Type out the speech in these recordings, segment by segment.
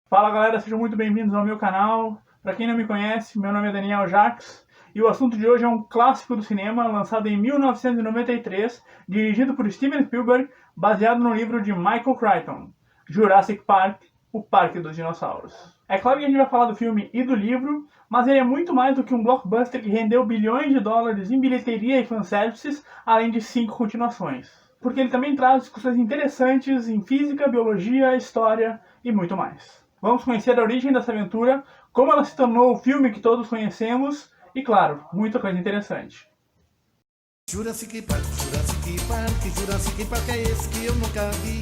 Fala galera, sejam muito bem-vindos ao meu canal. Para quem não me conhece, meu nome é Daniel Jacques e o assunto de hoje é um clássico do cinema lançado em 1993, dirigido por Steven Spielberg, baseado no livro de Michael Crichton, Jurassic Park, o Parque dos Dinossauros. É claro que a gente vai falar do filme e do livro, mas ele é muito mais do que um blockbuster que rendeu bilhões de dólares em bilheteria e fanservices, além de 5 continuações. Porque ele também traz discussões interessantes em física, biologia, história e muito mais. Vamos conhecer a origem dessa aventura, como ela se tornou o filme que todos conhecemos e, claro, muita coisa interessante. Jurassic Park, Jurassic Park, Jurassic Park é esse que eu nunca vi.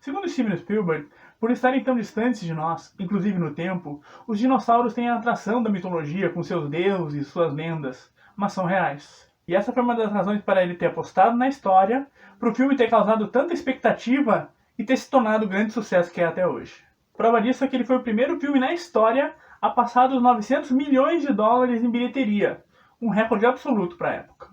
Segundo Steven Spielberg, por estarem tão distantes de nós, inclusive no tempo, os dinossauros têm a atração da mitologia com seus deuses e suas lendas, mas são reais. E essa foi uma das razões para ele ter apostado na história, para o filme ter causado tanta expectativa e ter se tornado o grande sucesso que é até hoje. Prova disso é que ele foi o primeiro filme na história a passar dos 900 milhões de dólares em bilheteria, um recorde absoluto para a época.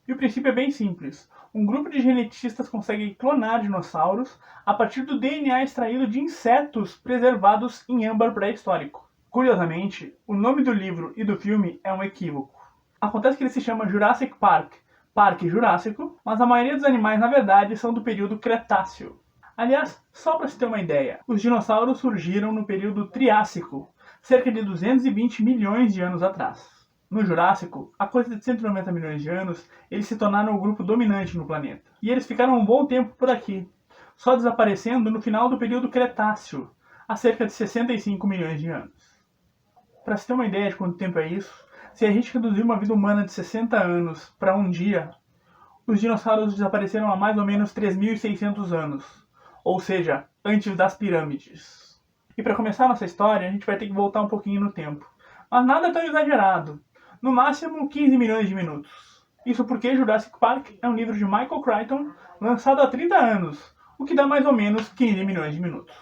E o princípio é bem simples. Um grupo de geneticistas consegue clonar dinossauros a partir do DNA extraído de insetos preservados em âmbar pré-histórico. Curiosamente, o nome do livro e do filme é um equívoco. Acontece que ele se chama Jurassic Park, Parque Jurássico, mas a maioria dos animais, na verdade, são do período Cretáceo. Aliás, só para se ter uma ideia, os dinossauros surgiram no período Triássico, cerca de 220 milhões de anos atrás. No Jurássico, há coisa de 190 milhões de anos, eles se tornaram o grupo dominante no planeta. E eles ficaram um bom tempo por aqui, só desaparecendo no final do período Cretáceo, há cerca de 65 milhões de anos. Para se ter uma ideia de quanto tempo é isso, se a gente reduzir uma vida humana de 60 anos para um dia, os dinossauros desapareceram há mais ou menos 3.600 anos, ou seja, antes das pirâmides. E para começar nossa história, a gente vai ter que voltar um pouquinho no tempo, mas nada tão exagerado, no máximo 15 milhões de minutos. Isso porque Jurassic Park é um livro de Michael Crichton, lançado há 30 anos, o que dá mais ou menos 15 milhões de minutos.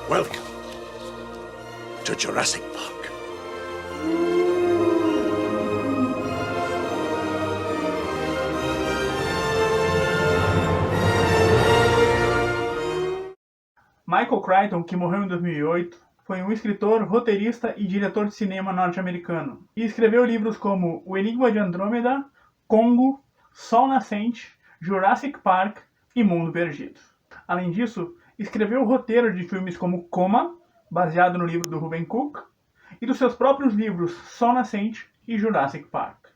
Welcome to Jurassic Park. Michael Crichton, que morreu em 2008, foi um escritor, roteirista e diretor de cinema norte-americano. E escreveu livros como O Enigma de Andrômeda, Congo, Sol Nascente, Jurassic Park e Mundo Perdido. Além disso, escreveu o roteiro de filmes como Coma, baseado no livro do Ruben Cook, e dos seus próprios livros Sol Nascente e Jurassic Park.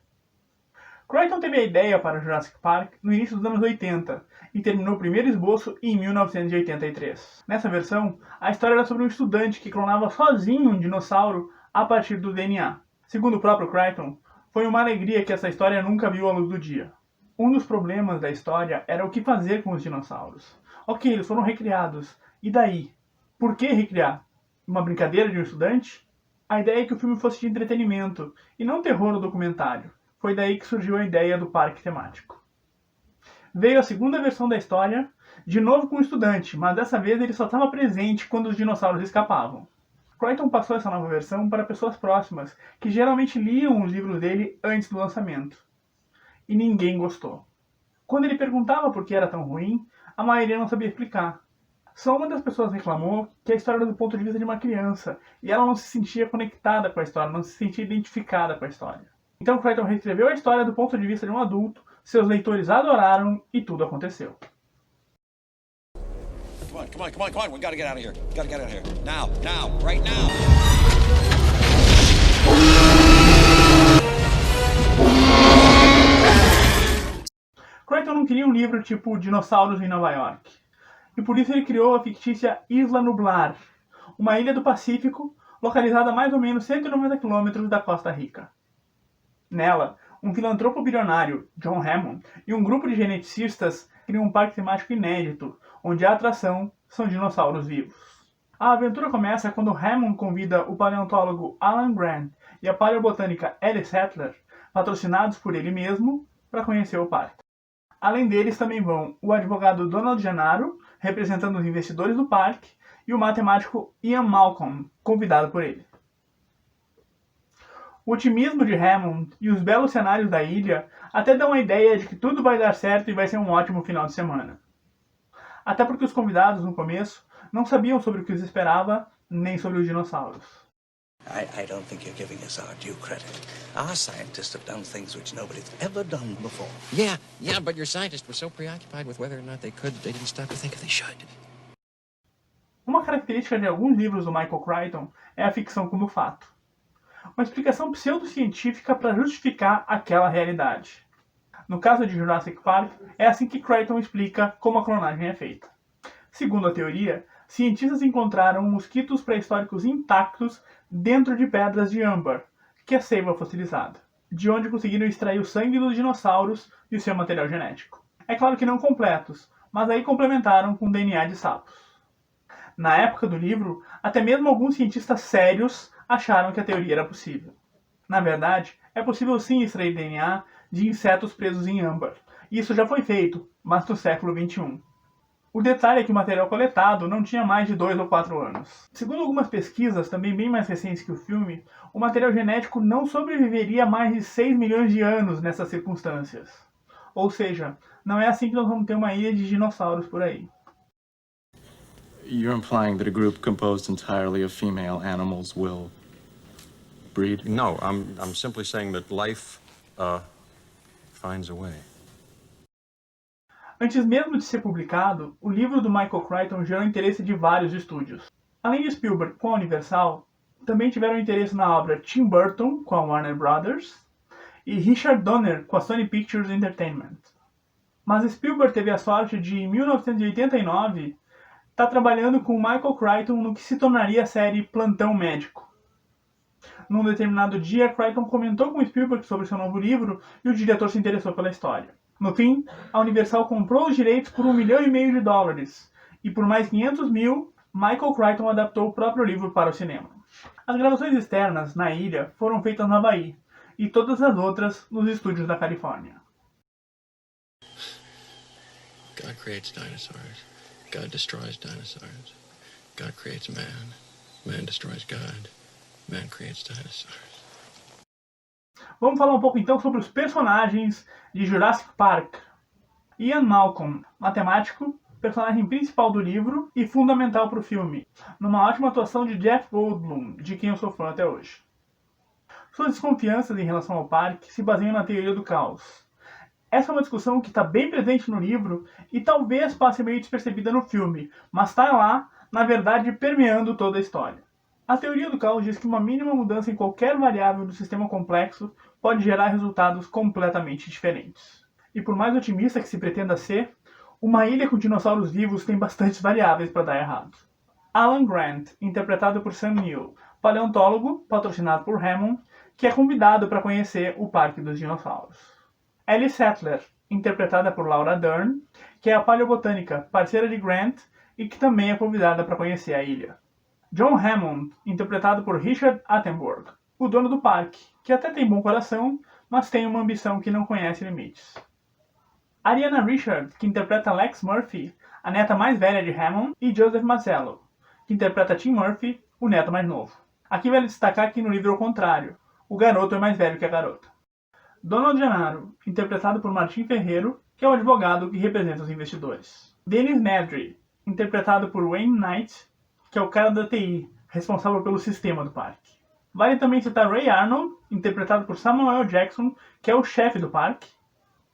Crichton teve a ideia para Jurassic Park no início dos anos 80 e terminou o primeiro esboço em 1983. Nessa versão, a história era sobre um estudante que clonava sozinho um dinossauro a partir do DNA. Segundo o próprio Crichton, foi uma alegria que essa história nunca viu a luz do dia. Um dos problemas da história era o que fazer com os dinossauros. Ok, eles foram recriados. E daí? Por que recriar? Uma brincadeira de um estudante? A ideia é que o filme fosse de entretenimento e não terror ou documentário. Foi daí que surgiu a ideia do parque temático. Veio a segunda versão da história, de novo com o estudante, mas dessa vez ele só estava presente quando os dinossauros escapavam. Crichton passou essa nova versão para pessoas próximas, que geralmente liam os livros dele antes do lançamento. E ninguém gostou. Quando ele perguntava por que era tão ruim, a maioria não sabia explicar. Só uma das pessoas reclamou que a história era do ponto de vista de uma criança, e ela não se sentia conectada com a história, não se sentia identificada com a história. Então Crichton reescreveu a história do ponto de vista de um adulto, seus leitores adoraram e tudo aconteceu. Come on, we gotta get out of here. Gotta get out of here. Now, right now. Crichton não queria um livro tipo Dinossauros em Nova York, e por isso ele criou a fictícia Isla Nublar, uma ilha do Pacífico localizada a mais ou menos 190 km da Costa Rica. Nela, um filantropo bilionário, John Hammond, e um grupo de geneticistas criam um parque temático inédito, onde a atração são dinossauros vivos. A aventura começa quando Hammond convida o paleontólogo Alan Grant e a paleobotânica Alice Settler, patrocinados por ele mesmo, para conhecer o parque. Além deles também vão o advogado Donald Gennaro, representando os investidores do parque, e o matemático Ian Malcolm, convidado por ele. O otimismo de Hammond e os belos cenários da ilha até dão a ideia de que tudo vai dar certo e vai ser um ótimo final de semana. Até porque os convidados, no começo, não sabiam sobre o que os esperava, nem sobre os dinossauros. I don't think you're giving us our due credit. Our scientists have done things which nobody's ever done before. Yeah, but your scientists were so preoccupied with whether or not they could, they didn't stop to think if they should. Uma característica de alguns livros do Michael Crichton é a ficção como fato. Uma explicação pseudocientífica para justificar aquela realidade. No caso de Jurassic Park, é assim que Crichton explica como a clonagem é feita. Segundo a teoria, cientistas encontraram mosquitos pré-históricos intactos dentro de pedras de âmbar, que é seiva fossilizada, de onde conseguiram extrair o sangue dos dinossauros e o seu material genético. É claro que não completos, mas aí complementaram com DNA de sapos. Na época do livro, até mesmo alguns cientistas sérios acharam que a teoria era possível. Na verdade, é possível sim extrair DNA de insetos presos em âmbar. Isso já foi feito, mas no século XXI. O detalhe é que o material coletado não tinha mais de 2 ou 4 anos. Segundo algumas pesquisas, também bem mais recentes que o filme, o material genético não sobreviveria a mais de 6 milhões de anos nessas circunstâncias. Ou seja, não é assim que nós vamos ter uma ilha de dinossauros por aí. You're implying that a group composed entirely of female animals will breed? No, I'm simply saying that life finds a way. Antes mesmo de ser publicado, o livro do Michael Crichton gerou interesse de vários estúdios. Além de Spielberg com a Universal, também tiveram interesse na obra Tim Burton com a Warner Brothers e Richard Donner com a Sony Pictures Entertainment. Mas Spielberg teve a sorte de, em 1989, estar trabalhando com Michael Crichton no que se tornaria a série Plantão Médico. Num determinado dia, Crichton comentou com Spielberg sobre seu novo livro e o diretor se interessou pela história. No fim, a Universal comprou os direitos por $1,5 milhão e por mais 500 mil, Michael Crichton adaptou o próprio livro para o cinema. As gravações externas, na ilha, foram feitas no Havaí e todas as outras nos estúdios da Califórnia. God creates dinosaurs. God destroys dinosaurs. God creates man. Man destroys God. Man creates dinosaurs. Vamos falar um pouco então sobre os personagens de Jurassic Park. Ian Malcolm, matemático, personagem principal do livro e fundamental para o filme, numa ótima atuação de Jeff Goldblum, de quem eu sou fã até hoje. Suas desconfianças em relação ao parque se baseiam na teoria do caos. Essa é uma discussão que está bem presente no livro e talvez passe meio despercebida no filme, mas está lá, na verdade, permeando toda a história. A teoria do caos diz que uma mínima mudança em qualquer variável do sistema complexo pode gerar resultados completamente diferentes. E por mais otimista que se pretenda ser, uma ilha com dinossauros vivos tem bastantes variáveis para dar errado. Alan Grant, interpretado por Sam Neill, paleontólogo, patrocinado por Hammond, que é convidado para conhecer o Parque dos Dinossauros. Ellie Sattler, interpretada por Laura Dern, que é a paleobotânica, parceira de Grant e que também é convidada para conhecer a ilha. John Hammond, interpretado por Richard Attenborough, o dono do parque, que até tem bom coração, mas tem uma ambição que não conhece limites. Ariana Richard, que interpreta Lex Murphy, a neta mais velha de Hammond, e Joseph Mazzello, que interpreta Tim Murphy, o neto mais novo. Aqui vale destacar que no livro é o contrário, o garoto é mais velho que a garota. Donald Gennaro, interpretado por Martin Ferreiro, que é o advogado que representa os investidores. Dennis Nedry, interpretado por Wayne Knight, que é o cara da TI, responsável pelo sistema do parque. Vale também citar Ray Arnold, interpretado por Samuel Jackson, que é o chefe do parque.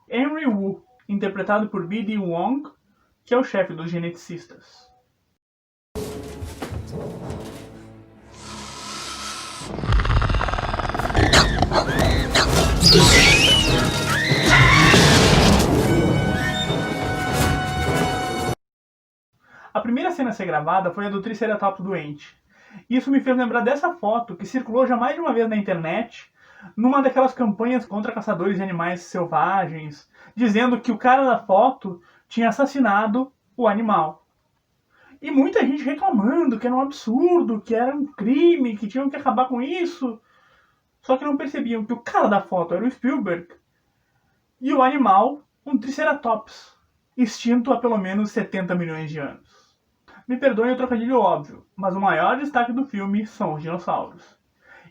Henry Wu, interpretado por B.D. Wong, que é o chefe dos geneticistas. A primeira cena a ser gravada foi a do Triceratops doente. Isso me fez lembrar dessa foto que circulou já mais de uma vez na internet, numa daquelas campanhas contra caçadores de animais selvagens, dizendo que o cara da foto tinha assassinado o animal. E muita gente reclamando que era um absurdo, que era um crime, que tinham que acabar com isso. Só que não percebiam que o cara da foto era o Spielberg e o animal, um Triceratops, extinto há pelo menos 70 milhões de anos. Me perdoem o trocadilho óbvio, mas o maior destaque do filme são os dinossauros.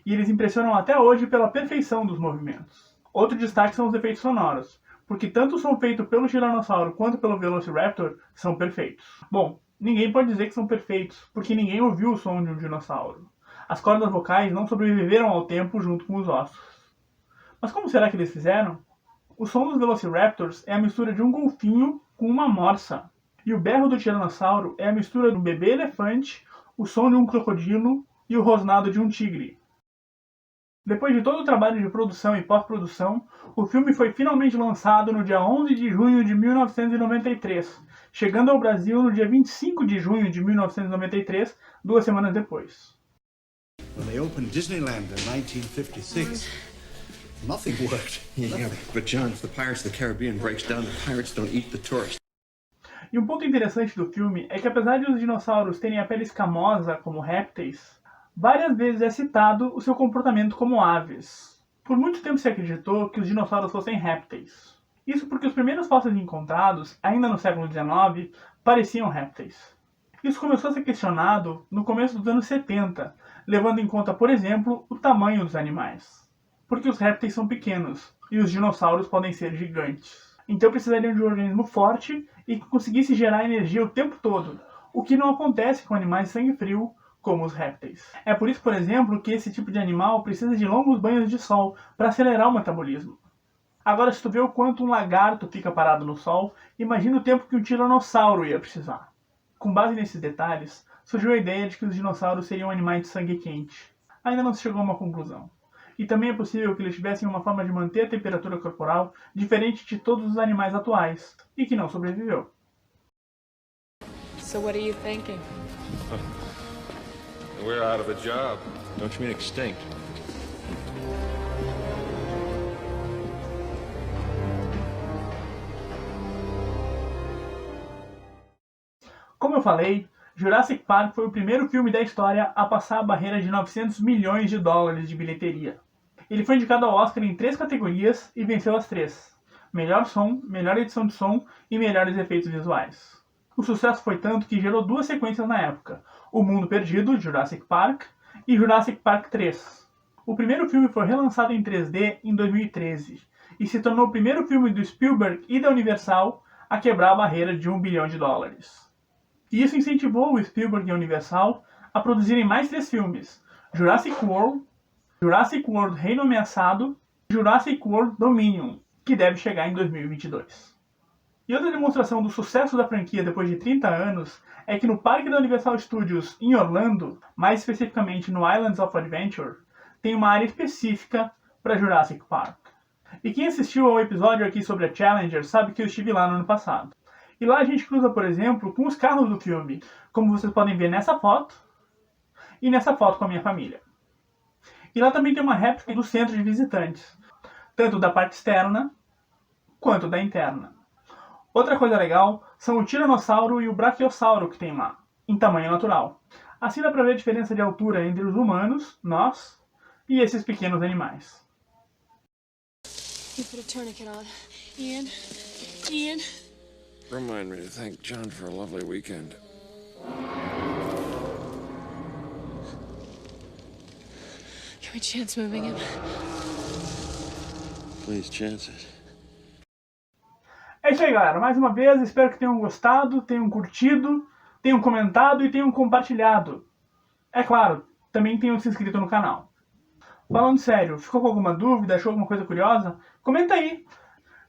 e eles impressionam até hoje pela perfeição dos movimentos. Outro destaque são os efeitos sonoros, porque tanto o som feito pelo Tiranossauro quanto pelo Velociraptor são perfeitos. Bom, ninguém pode dizer que são perfeitos, porque ninguém ouviu o som de um dinossauro. As cordas vocais não sobreviveram ao tempo junto com os ossos. Mas como será que eles fizeram? O som dos Velociraptors é a mistura de um golfinho com uma morsa. E o berro do Tiranossauro é a mistura de um bebê elefante, o som de um crocodilo e o rosnado de um tigre. Depois de todo o trabalho de produção e pós-produção, o filme foi finalmente lançado no dia 11 de junho de 1993, chegando ao Brasil no dia 25 de junho de 1993, 2 semanas depois. When they opened Disneyland in 1956, nothing worked. Yeah, but John, if the Pirates of the Caribbean breaks down, the pirates don't eat the tourists. E um ponto interessante do filme é que apesar de os dinossauros terem a pele escamosa como répteis, várias vezes é citado o seu comportamento como aves. Por muito tempo se acreditou que os dinossauros fossem répteis. Isso porque os primeiros fósseis encontrados, ainda no século XIX, pareciam répteis. Isso começou a ser questionado no começo dos anos 70, levando em conta, por exemplo, o tamanho dos animais. Porque os répteis são pequenos, e os dinossauros podem ser gigantes. Então precisariam de um organismo forte e que conseguisse gerar energia o tempo todo, o que não acontece com animais de sangue frio, como os répteis. É por isso, por exemplo, que esse tipo de animal precisa de longos banhos de sol para acelerar o metabolismo. Agora, se tu vê o quanto um lagarto fica parado no sol, imagina o tempo que um tiranossauro ia precisar. Com base nesses detalhes, surgiu a ideia de que os dinossauros seriam animais de sangue quente. Ainda não se chegou a uma conclusão. E também é possível que eles tivessem uma forma de manter a temperatura corporal diferente de todos os animais atuais, e que não sobreviveu. So what are you thinking? We're out of a job. Don't you mean extinct? Como eu falei, Jurassic Park foi o primeiro filme da história a passar a barreira de 900 milhões de dólares de bilheteria. Ele foi indicado ao Oscar em 3 categorias e venceu as 3. Melhor som, melhor edição de som e melhores efeitos visuais. O sucesso foi tanto que gerou 2 sequências na época, O Mundo Perdido, Jurassic Park, e Jurassic Park 3. O primeiro filme foi relançado em 3D em 2013 e se tornou o primeiro filme do Spielberg e da Universal a quebrar a barreira de $1 bilhão. E isso incentivou o Spielberg e a Universal a produzirem mais 3 filmes, Jurassic World Reino Ameaçado e Jurassic World Dominion, que deve chegar em 2022. E outra demonstração do sucesso da franquia depois de 30 anos é que no parque da Universal Studios em Orlando, mais especificamente no Islands of Adventure, tem uma área específica para Jurassic Park. E quem assistiu ao episódio aqui sobre a Challenger sabe que eu estive lá no ano passado. E lá a gente cruza, por exemplo, com os carros do filme, como vocês podem ver nessa foto e nessa foto com a minha família. E lá também tem uma réplica do centro de visitantes, tanto da parte externa quanto da interna. Outra coisa legal são o Tiranossauro e o Brachiosauro que tem lá, em tamanho natural. Assim dá pra ver a diferença de altura entre os humanos, nós, e esses pequenos animais. You put a tourniquet on. Ian? Remind me to thank John for a lovely weekend. Can we chance moving him? Please chance it. É isso aí, galera. Mais uma vez, espero que tenham gostado, tenham curtido, tenham comentado e tenham compartilhado. É claro, também tenham se inscrito no canal. Falando sério, ficou com alguma dúvida, achou alguma coisa curiosa? Comenta aí!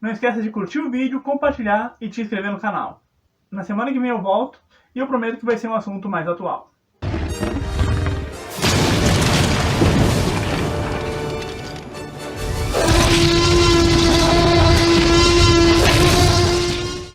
Não esqueça de curtir o vídeo, compartilhar e te inscrever no canal. Na semana que vem eu volto e eu prometo que vai ser um assunto mais atual.